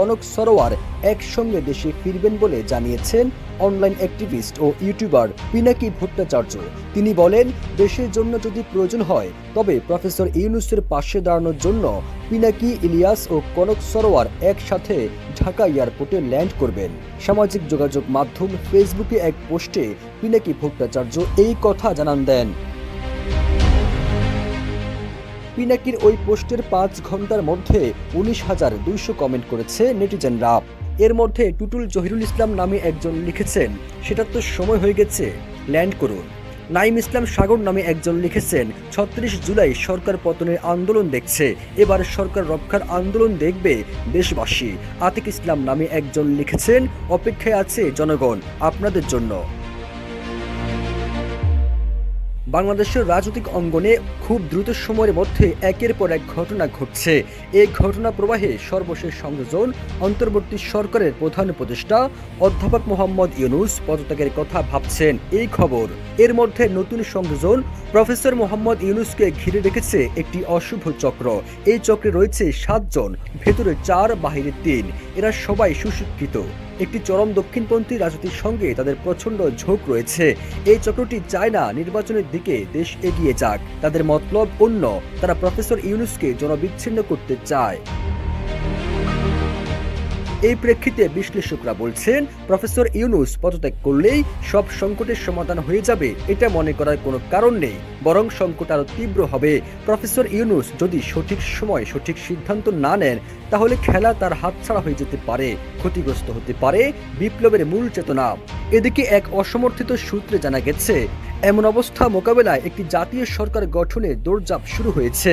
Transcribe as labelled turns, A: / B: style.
A: কনক সরোয়ার একসঙ্গে দেশে ফিরবেন বলে জানিয়েছেন অনলাইন অ্যাক্টিভিস্ট ও ইউটিউবার পিনাকি ভট্টাচার্য। তিনি বলেন, দেশের জন্য যদি প্রয়োজন হয় তবে প্রফেসর ইউনূসের পাশে দাঁড়ানোর জন্য পিনাকি, ইলিয়াস ও কনক সরোয়ার একসাথে ঢাকা এয়ারপোর্টে ল্যান্ড করবেন। সামাজিক যোগাযোগ মাধ্যম ফেসবুকে এক পোস্টে পিনাকি ভট্টাচার্য এই কথা জানান দেন। পিনাকির ওই পোস্টের 5 ঘন্টার মধ্যে 19,200 কমেন্ট করেছে নেটিজেনরা। এর মধ্যে টুটুল জহিরুল ইসলাম নামে একজন লিখেছেন, সেটার তো সময় হয়ে গেছে, ল্যান্ড করুন। নাইম ইসলাম সাগর নামে একজন লিখেছেন, 36 জুলাই সরকার পতনের আন্দোলন দেখছে, এবার সরকার রক্ষার আন্দোলন দেখবে দেশবাসী। আতিক ইসলাম নামে একজন লিখেছেন, অপেক্ষায় আছে জনগণ আপনাদের জন্য। বাংলাদেশের রাজনৈতিক অঙ্গনে খুব দ্রুত সময়ের মধ্যে একের পর এক ঘটনা ঘটছে। এই ঘটনা প্রবাহে সর্বশেষ সংযোজন অন্তর্বর্তী সরকারের প্রধান উপদেষ্টা অধ্যাপক মোহাম্মদ ইউনূস পদত্যাগের কথা ভাবছেন এই খবর। এর মধ্যে নতুন সংযোজন প্রফেসর মোহাম্মদ ইউনূসকে ঘিরে রেখেছে একটি অশুভ চক্র। এই চক্রে রয়েছে 7 জন, ভেতরে 4, বাহিরে 3। এরা সবাই সুশিক্ষিত। একটি চরম দক্ষিণপন্থী রাজনীতির সঙ্গে তাদের প্রচণ্ড ঝোঁক রয়েছে। এই চক্রটি চায় না নির্বাচনের দিকে দেশ এগিয়ে যাক। তাদের মতলব অন্য, তারা প্রফেসর ইউনূসকে জনবিচ্ছিন্ন করতে চায়। এই প্রেক্ষিতে বিশ্লেষকরা বলছেন, প্রফেসর ইউনূস পদত্যাগ করলেই সব সংকটের সমাধান হয়ে যাবে এটা মনে করার কোনো কারণ নেই, বরং সংকট আরও তীব্র হবে। প্রফেসর ইউনূস যদি সঠিক সময় সঠিক সিদ্ধান্ত না নেন তাহলে খেলা তার হাতছাড়া হয়ে যেতে পারে, ক্ষতিগ্রস্ত হতে পারে বিপ্লবের মূল চেতনা। এদিকে এক অসমর্থিত সূত্রে জানা গেছে, এমন অবস্থা মোকাবেলায় একটি জাতীয় সরকার গঠনের দৌড়ঝাঁপ শুরু হয়েছে।